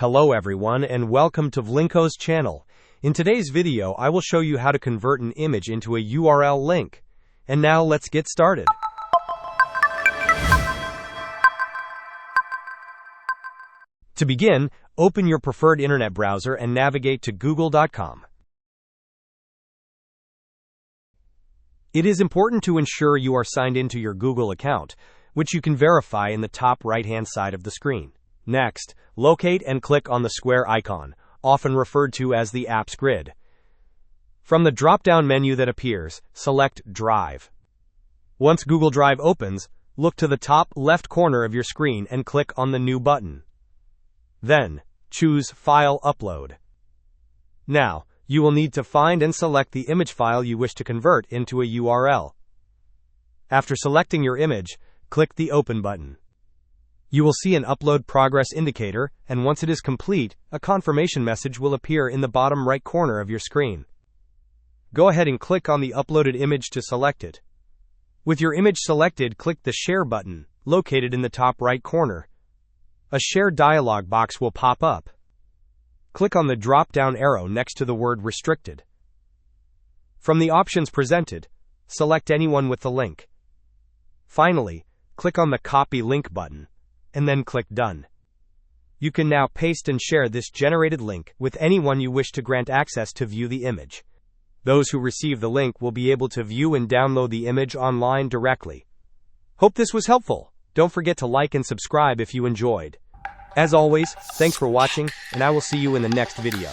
Hello everyone and welcome to Vlinkoz channel. In today's video I will show you how to convert an image into a URL link. And now let's get started. To begin, open your preferred internet browser and navigate to google.com. It is important to ensure you are signed into your Google account, which you can verify in the top right-hand side of the screen. Next, locate and click on the square icon, often referred to as the apps grid. From the drop-down menu that appears, select Drive. Once Google Drive opens, look to the top left corner of your screen and click on the New button. Then, choose File Upload. Now, you will need to find and select the image file you wish to convert into a URL. After selecting your image, click the Open button. You will see an upload progress indicator, and once it is complete, a confirmation message will appear in the bottom right corner of your screen. Go ahead and click on the uploaded image to select it. With your image selected, click the Share button, located in the top right corner. A Share dialog box will pop up. Click on the drop-down arrow next to the word Restricted. From the options presented, select anyone with the link. Finally, click on the Copy Link button, and then click Done. You can now paste and share this generated link with anyone you wish to grant access to view the image. Those who receive the link will be able to view and download the image online directly. Hope this was helpful. Don't forget to like and subscribe if you enjoyed. As always, thanks for watching, and I will see you in the next video.